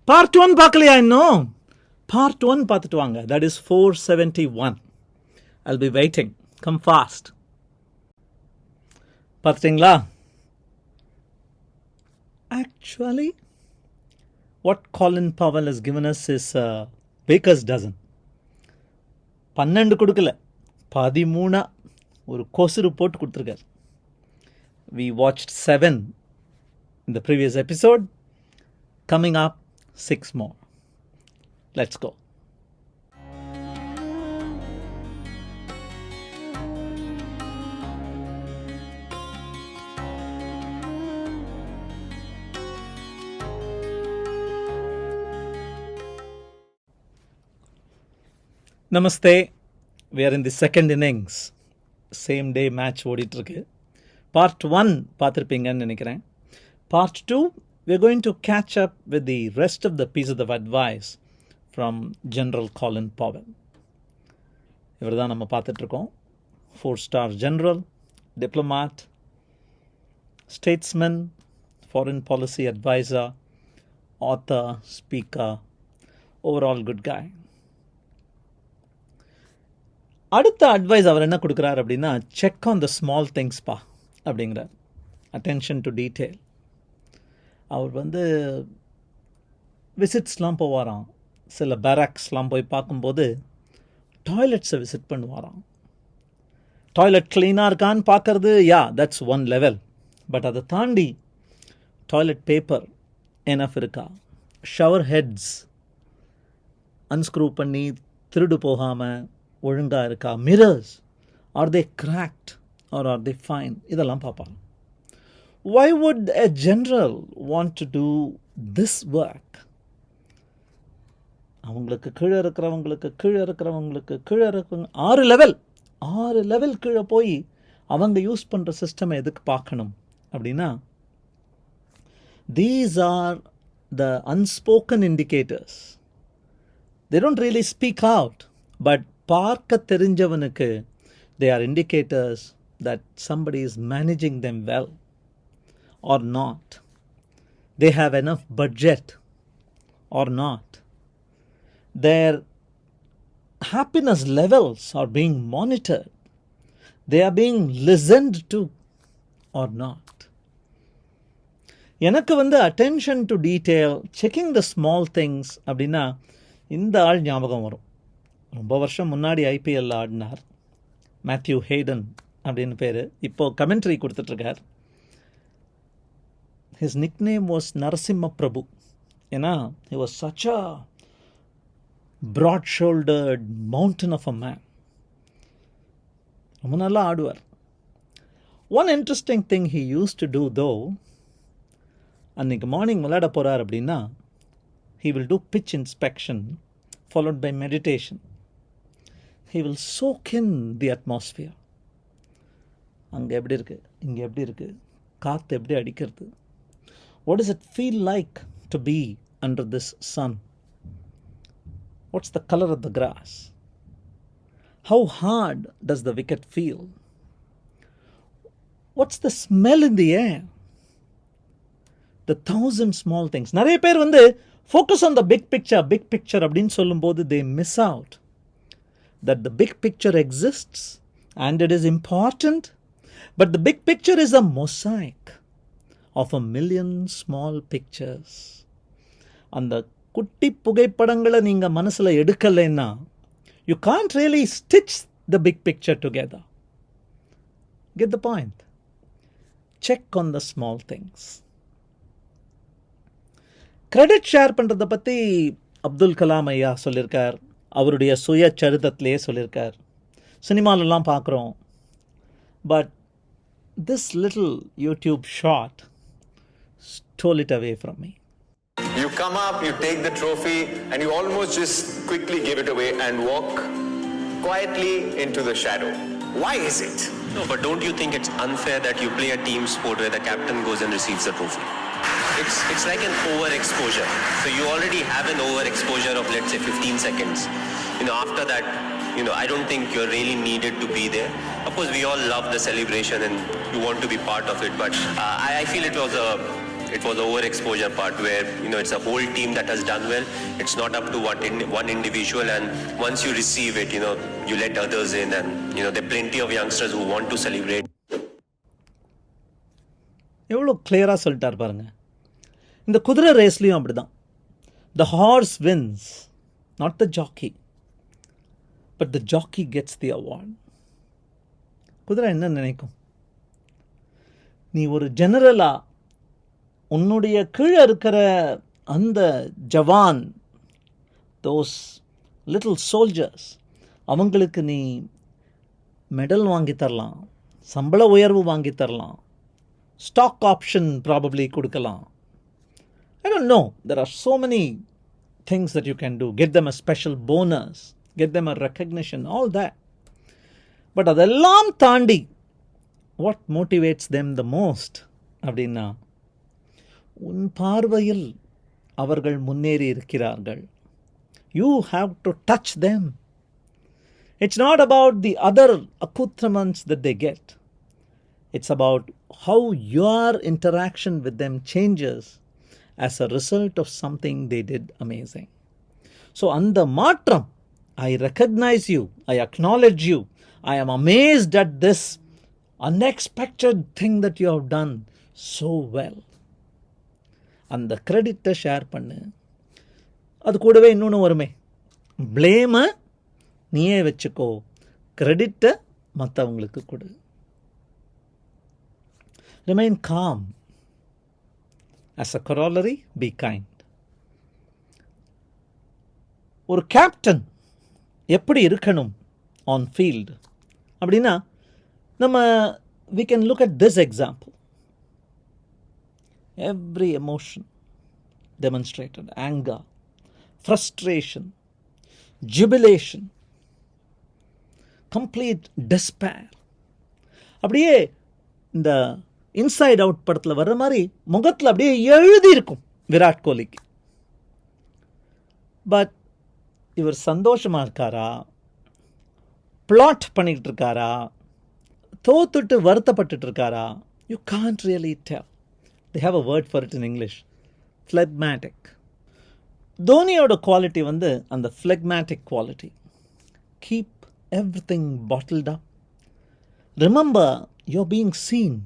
Part 1 பார்க்கலையா இன்னும்? Part 1 பார்த்துட்டு வாங்க. That is 471. I'll be waiting. Come fast. பார்த்துட்டீங்களா? Actually, what Colin Powell has given us is a baker's dozen. 12 கொடுக்கல, 13 ஒரு கொசுறு போட்டு கொடுத்துருக்கார். We watched 7 in the previous episode. Coming up, 6 more. Let's go. Namaste. We are in the second innings. Same day match ஓடிட்டுருக்கு. Part 1 பார்த்துருப்பீங்கன்னு நினைக்கிறேன். Part 2, we are going to catch up with the rest of the pieces of advice from General Colin Powell. இவர் தான் நம்ம பார்த்துட்ருக்கோம். 4-star general, diplomat, statesman, foreign policy advisor, author, speaker, overall good guy. அடுத்த advice அவர் என்ன கொடுக்குறார் அப்படின்னா, check on the small திங்ஸ்பா அப்படிங்கிறார். Attention to detail. அவர் விசிட்ஸ்லாம் போவாராம். சில பேராக்ஸ்லாம் போய் பார்க்கும்போது டாய்லெட்ஸை விசிட் பண்ணுவாராம். டாய்லெட் க்ளீனாக இருக்கான்னு பார்க்கறது, தட்ஸ் ஒன் லெவல். பட் அதை தாண்டி டாய்லெட் பேப்பர் எனஃப் இருக்கா, ஷவர் ஹெட்ஸ் அன்ஸ்க்ரூ பண்ணி திருடு போகாமல் ஒழுங்காக இருக்கா, மிரர்ஸ் ஆர் தே கிராக்ட் ஆர் ஆர் தே ஃபைன், இதெல்லாம் பார்ப்பாங்க. Why would a general want to do this work? அவங்களுக்கு கீழே இருக்கிறவங்களுக்கு 6 லெவல் கீழே போய் அவங்க யூஸ் பண்ணுற சிஸ்டமை எதுக்கு பார்க்கணும் அப்படின்னா, these are the unspoken indicators. They don't really speak out, but பார்க்க தெரிஞ்சவனுக்கு they are indicators that somebody is managing them well or not. They have enough budget or not. Their happiness levels are being monitored. They are being listened to or not. எனக்கு attention to detail, checking the small things அப்படின்னா இந்த ஆள் ஞாபகம் வரும். ரொம்ப வருஷம் முன்னாடி ஐபிஎல்ல ஆடினார். மேத்யூ ஹேடன் அப்படின்னு பேர். இப்போது commentary கொடுத்துட்ருக்கார். His nickname was Narasimha Prabhu. ஏன்னா he was such a broad-shouldered mountain of a man. ரொம்ப நல்லா ஆடுவார். One interesting thing he used to do though, அன்றைக்கி மார்னிங் விளையாட போகிறார் அப்படின்னா, he will do pitch inspection followed by meditation. He will soak in the atmosphere. அங்கே எப்படி இருக்குது, இங்கே எப்படி இருக்குது, காற்று எப்படி அடிக்கிறது, what does it feel like to be under this sun, what's the color of the grass, how hard does the wicket feel, what's the smell in the air, the 1,000 small things. நிறைய பேர் focus on the big picture அப்படின்னு சொல்லும்போது they miss out that the big picture exists and it is important, but the big picture is a mosaic of 1,000,000 small pictures. அந்த குட்டி புகைப்படங்களை நீங்கள் மனசில் எடுக்கலைன்னா you can't really stitch the big picture together. Get the point? Check on the small things. Credit share பண்ணுறதை பற்றி அப்துல் கலாம் ஐயா சொல்லியிருக்கார். அவருடைய சுய சரிதத்திலே சொல்லியிருக்கார். சினிமாலெல்லாம் பார்க்குறோம். But this little YouTube short stole it away from me. You come up, you take the trophy and you almost just quickly give it away and walk quietly into the shadow. Why is it? No, but don't you think it's unfair that you play a team sport where the captain goes and receives the trophy? It's like an overexposure. So you already have an overexposure of, let's say, 15 seconds. After that, I don't think you're really needed to be there. Of course, we all love the celebration and you want to be part of it, but I feel it was the overexposure part where, it's a whole team that has done well. It's not up to one individual, and once you receive it, you let others in, and, there are plenty of youngsters who want to celebrate. எவ்வளோ கிளியராக சொல்லிட்டார் பாருங்க. இந்த குதிரை ரேஸ்லேயும் அப்படி தான். The horse wins, not the jockey, but the jockey gets the award. குதிரை என்ன நினைக்கும்? நீ ஒரு ஜெனரலாக உன்னுடைய கீழே இருக்கிற அந்த ஜவான், தோஸ் லிட்டில் சோல்ஜர்ஸ், அவங்களுக்கு நீ மெடல் வாங்கி தரலாம், சம்பள உயர்வு வாங்கி தரலாம், ஸ்டாக் ஆப்ஷன் ப்ராபப்ளி கொடுக்கலாம். I don't know. There are so many things that you can do. Get them a special bonus, get them a recognition, all that. But அதெல்லாம் தாண்டி what motivates them the most அப்படின்னா, உன் பார்வையில் அவர்கள் முன்னேறி இருக்கிறார்கள். You have to touch them. It's not about the other accoutrements that they get. It's about how your interaction with them changes as a result of something they did amazing. So அந்த மாற்றம், I recognize you, I acknowledge you, I am amazed at this unexpected thing that you have done so well. அந்த கிரெடிட்டை share பண்ணு. அது கூடவே இன்னொன்று வருமே, ப்ளேமை நீயே வச்சுக்கோ, கிரெடிட்டை மற்றவங்களுக்கு கொடு. Remain calm. As a corollary, be kind. ஒரு கேப்டன் எப்படி இருக்கணும் ஆன் ஃபீல்டு அப்படின்னா, நம்ம we can look at this example. Every emotion demonstrated, anger, frustration, jubilation, complete despair. அப்படியே இந்த இன்சைட் அவுட் படத்தில் வர்ற மாதிரி முகத்தில் அப்படியே எழுதி இருக்கும் விராட் கோலிக்கு. பட் இவர் சந்தோஷமாக இருக்காரா, பிளாட் பண்ணிக்கிட்டு இருக்காரா, தோத்துட்டு வருத்தப்பட்டு இருக்காரா? You can't really tell. They have a word for it in English, phlegmatic. தோனியோட குவாலிட்டி வந்து அந்த phlegmatic quality. Keep everything bottled up. Remember you are being seen.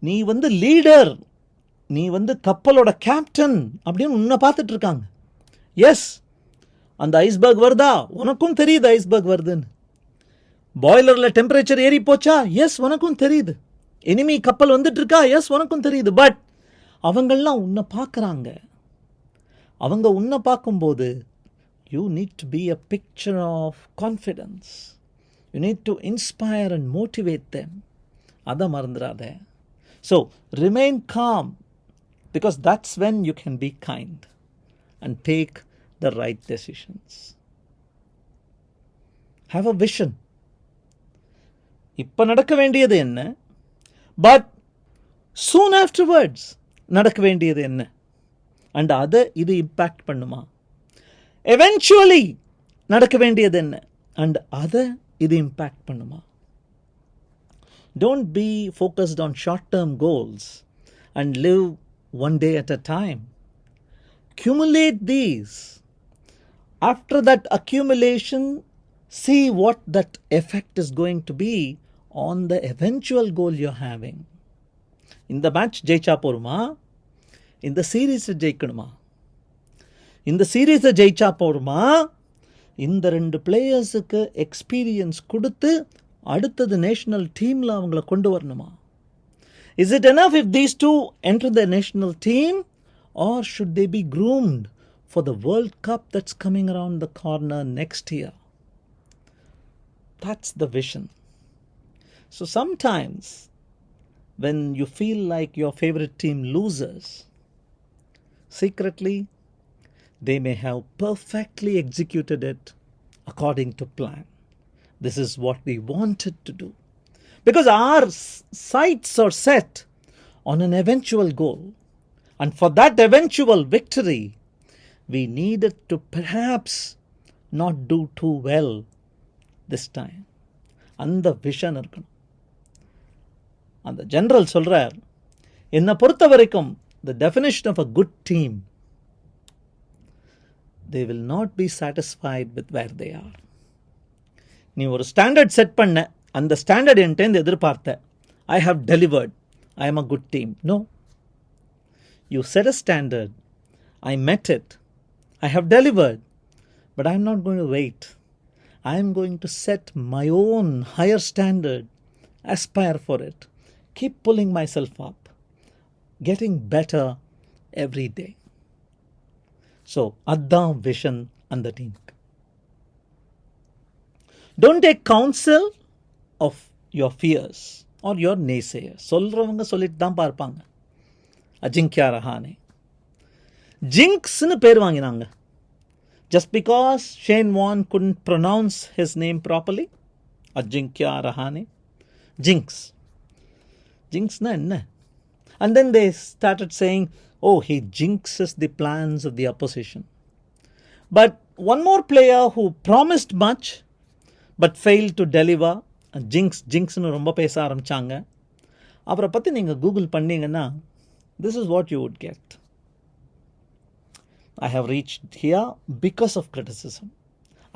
நீ வந்து லீடர், நீ வந்து கப்பலோட கேப்டன் அப்படின்னு உன்னை பார்த்துட்டு இருக்காங்க. எஸ், அந்த ஐஸ்பர்க் வருதா, உனக்கும் தெரியுது ஐஸ்பர்க் வருதுன்னு. பாய்லரில் டெம்பரேச்சர் ஏறி போச்சா, எஸ் உனக்கும் தெரியுது. எனிமி கப்பல் வந்துட்டு இருக்கா, எஸ் உனக்கும் தெரியுது. பட் அவங்கெல்லாம் உன்னை பார்க்குறாங்க. அவங்க உன்னை பார்க்கும்போது you need to be a picture of confidence. You need to inspire and motivate them. அதை மறந்துடாத. So, remain calm, because that's when you can be kind and take the right decisions. Have a vision. இப்ப நடக்க வேண்டியது என்ன, but soon afterwards நடக்க வேண்டியது என்ன, and அதை இது இம்பாக்ட் பண்ணுமா? eventually நடக்க வேண்டியது என்ன, and அதை இது இம்பாக்ட் பண்ணுமா? Don't be focused on short-term goals and live one day at a time. Accumulate these. After that accumulation, see what that effect is going to be on the eventual goal you're having. இந்த match ஜெயிச்சா போருமா, இந்த சீரீஸை ஜெயிக்கணுமா? இந்த சீரீஸை ஜெயிச்சா போருமா, இந்த 2 பிளேயர்ஸுக்கு எக்ஸ்பீரியன்ஸ் கொடுத்து அடுத்தது நேஷனல் டீமில் அவங்கள கொண்டு வரணுமா? Is it enough if these two enter the national team, or should they be groomed for the World Cup that's coming around the corner next year? That's the vision. So sometimes when you feel like your favorite team loses, secretly they may have perfectly executed it according to plan. This is what we wanted to do. Because our sights are set on an eventual goal. And for that eventual victory, we needed to perhaps not do too well this time. அந்த vision இருக்கணும். அந்த general சொல்கிறார், என்னை பொறுத்த வரைக்கும் the definition of a good team, they will not be satisfied with where they are. நீ ஒரு standard set பண்ண, அந்த ஸ்டாண்டர்ட் என்கிட்ட எதிர்பார்த்த, I have delivered, I am a good team. No. You set a standard, I met it, I have delivered, but I am not going to wait. I am going to set my own higher standard, aspire for it, keep pulling myself up, getting better every day. So, adhan vision and the team. Don't take counsel of your fears or your naysayers. சொல்றவங்க சொல்லிட்டு தான் பார்ப்பாங்க. அஜிங்கியா ரஹானே ஜிங்க்ஸ்னு பேர் வாங்கினாங்க. Just because Shane Warne couldn't pronounce his name properly, Ajinkya Rahane, Jinx. Jinx na enna? And then they started saying, oh, he jinxes the plans of the opposition. But one more player who promised much but failed to deliver, Jinx nu romba pesa ஆரம்பிச்சாங்க. அவரை பற்றி நீங்கள் Google பண்ணீங்கன்னா this is what you would get. I have reached here because of criticism.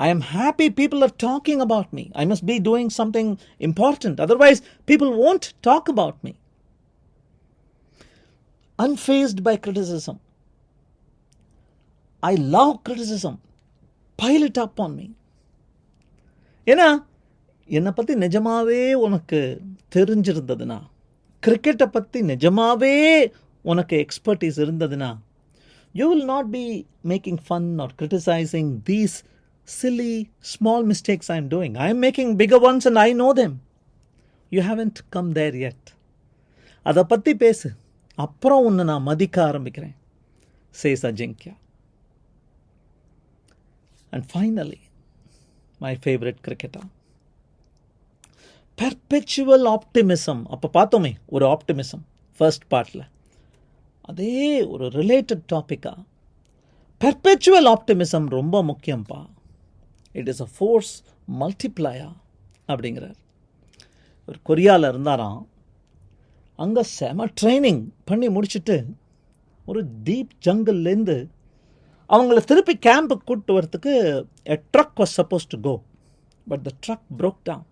I am happy people are talking about me. I must be doing something important. Otherwise, people won't talk about me. Unfazed by criticism. I love criticism. Pile it up on me. ஏன்னா என்னை பற்றி நிஜமாவே உனக்கு தெரிஞ்சிருந்ததுன்னா, கிரிக்கெட்டை பற்றி நிஜமாவே உனக்கு expertise இருந்ததுன்னா, you will not be making fun or criticizing these silly small mistakes I am doing. I am making bigger ones and I know them. You haven't come there yet. அதை பற்றி பேசு, அப்புறம் உன்னை நான் மதிக்க ஆரம்பிக்கிறேன், says Ajinkya. And finally, my favorite cricketer, perpetual optimism. அப்போ பார்த்தோமே ஒரு ஆப்டிமிசம் ஃபர்ஸ்ட் பார்ட்டில், அதே ஒரு ரிலேட்டட் டாப்பிக்கா பெர்பெச்சுவல் ஆப்டிமிசம் ரொம்ப முக்கியம்ப்பா. It is a force multiplier அப்படிங்கிறார். ஒரு கொரியாவில் இருந்தாராம். அங்கே செம ட்ரைனிங் பண்ணி முடிச்சுட்டு ஒரு டீப் ஜங்கிள்லேருந்து அவங்கள திருப்பி கேம்புக்கு கூப்பிட்டு வரத்துக்கு a truck was suppose to go, but the truck broke down.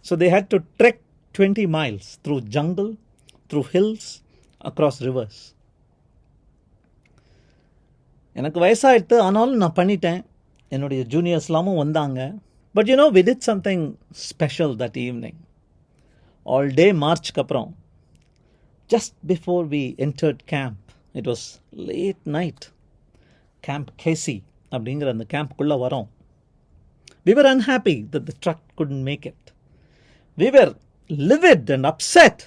So they had to trek 20 miles through jungle, through hills, across rivers. எனக்கு வயசாகிட்டு ஆனாலும் நான் பண்ணிட்டேன். என்னுடைய ஜூனியர்ஸ்லாமும் வந்தாங்க. But you know we did something special that evening. All day மார்ச்க்கு அப்புறம், just before we entered camp, it was late night, camp K C அப்படிங்கிற அந்த கேம்ப்புக்குள்ளே வரோம். We were unhappy that the truck couldn't make it. We were livid and upset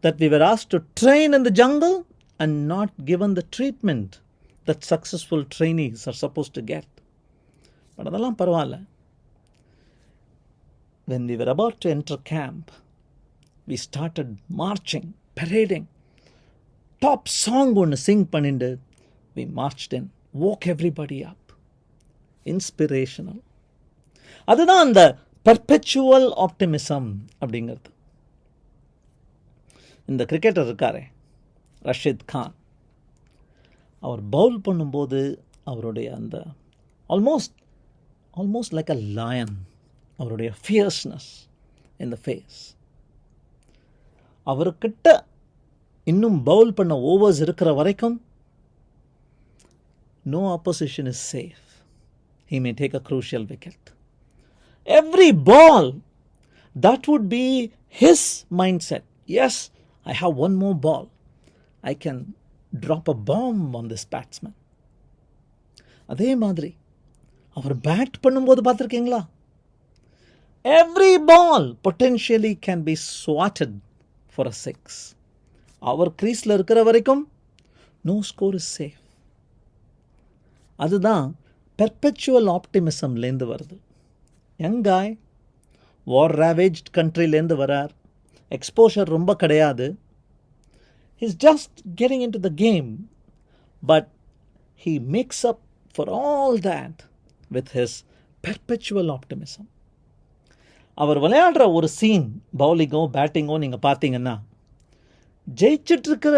that we were asked to train in the jungle and not given the treatment that successful trainees are supposed to get. But அதெல்லாம் பரவாயில்ல. When we were about to enter camp, we started marching, parading. Top song ஒன்று sing பண்ணிண்டு we marched in, woke everybody up. Inspirational. அதுதான் அந்த perpetual optimism அப்படிங்கிறது. இந்த cricketer இருக்காரே ரஷீத் கான், அவர் பவுல் பண்ணும்போது அவருடைய அந்த ஆல்மோஸ்ட் லைக் அ லயன், அவருடைய ஃபியர்ஸ்னஸ் இன் த ஃபேஸ். அவர்கிட்ட இன்னும் பவுல் பண்ண ஓவர்ஸ் இருக்கிற வரைக்கும் no opposition is safe. He may take a crucial wicket. Every ball, that would be his mindset. Yes, I have one more ball. I can drop a bomb on this batsman. அதே மாதிரி அவர் bad பண்ணும்போது பார்த்துருக்கீங்களா, every ball potentially can be swatted for a six. அவர் க்ரீஸில் இருக்கிற வரைக்கும் no score is safe. அதுதான் perpetual ஆப்டிமிசம்லேருந்து வருது. Young காய், வார் ராவேஜ்ட் கண்ட்ரிலேருந்து வரார், எக்ஸ்போஷர் ரொம்ப கிடையாது, he's just getting into the game, but he makes up for all that with his perpetual optimism. அவர் விளையாடுற ஒரு சீன், பவுலிங்கோ பேட்டிங்கோ நீங்கள் பார்த்தீங்கன்னா, ஜெயிச்சிட்டு இருக்கிற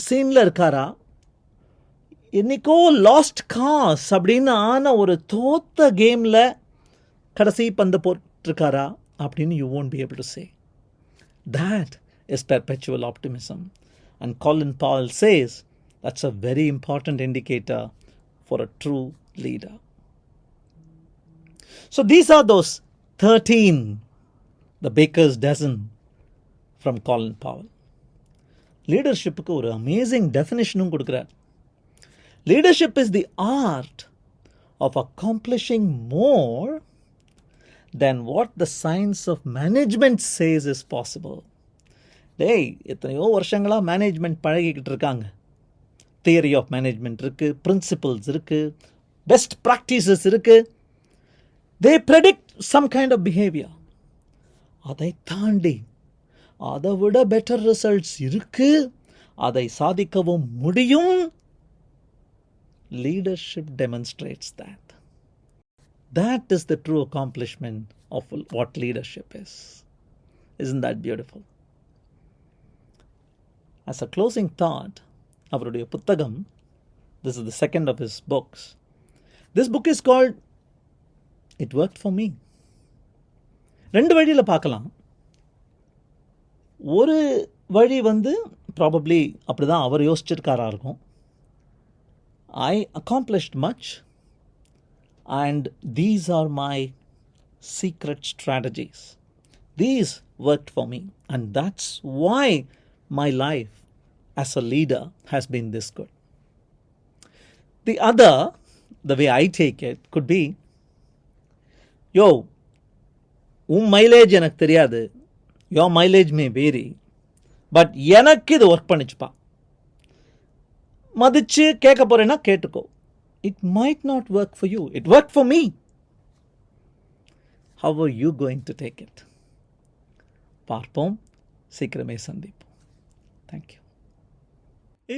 சீனில் இருக்காரா, என்னைக்கோ லாஸ்ட் காஸ் அப்படின்னு ஆன ஒரு தோத்த கேமில் கடைசி பந்து போட்டிருக்காரா அப்படின்னு you won't be able to say. That is perpetual optimism. And Colin Powell says that's a very important indicator for a true leader. So these are those 13, the baker's dozen from Colin Powell. லீடர்ஷிப்புக்கு ஒரு amazing டெஃபினிஷனும் கொடுக்குறார். Leadership is the art of accomplishing more then what the science of management says is possible. டேய், எத்தனையோ வருஷங்களாக management பழகிக்கிட்டு இருக்காங்க. Theory of management இருக்குது, பிரின்சிபல்ஸ் இருக்குது, பெஸ்ட் ப்ராக்டிசஸ் இருக்குது. They predict some kind of behaviour. அதை தாண்டி அதை விட பெட்டர் ரிசல்ட்ஸ் இருக்கு, அதை சாதிக்கவும் முடியும். Leadership demonstrates that. That is the true accomplishment of what leadership is. Isn't that beautiful? As a closing thought, அவருடைய புத்தகம், this is the second of his books. This book is called It Worked For Me. ரெண்டு வழியில் பார்க்கலாம். ஒரு வழி probably அப்படி தான் அவர் யோசிச்சிருக்காரா இருக்கும். I accomplished much and these are my secret strategies. These worked for me and that's why my life as a leader has been this good. The other, the way I take it, could be, yo, உன் mileage எனக்கு தெரியாது, your mileage may vary, but எனக்கு இது work பண்ணிச்சுப்பா, மதிச்சு கேட்க போறேன்னா கேட்டுக்கோ. It might not work for you. It worked for me. How are you going to take it? பார்ப்போம், சீக்கிரமே சந்திப்போம். Thank you.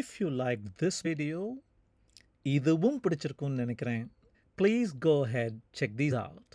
If you liked this video, இதுவும் பிடிச்சிருக்கும்னு நினைக்கிறேன். Please go ahead, check these out.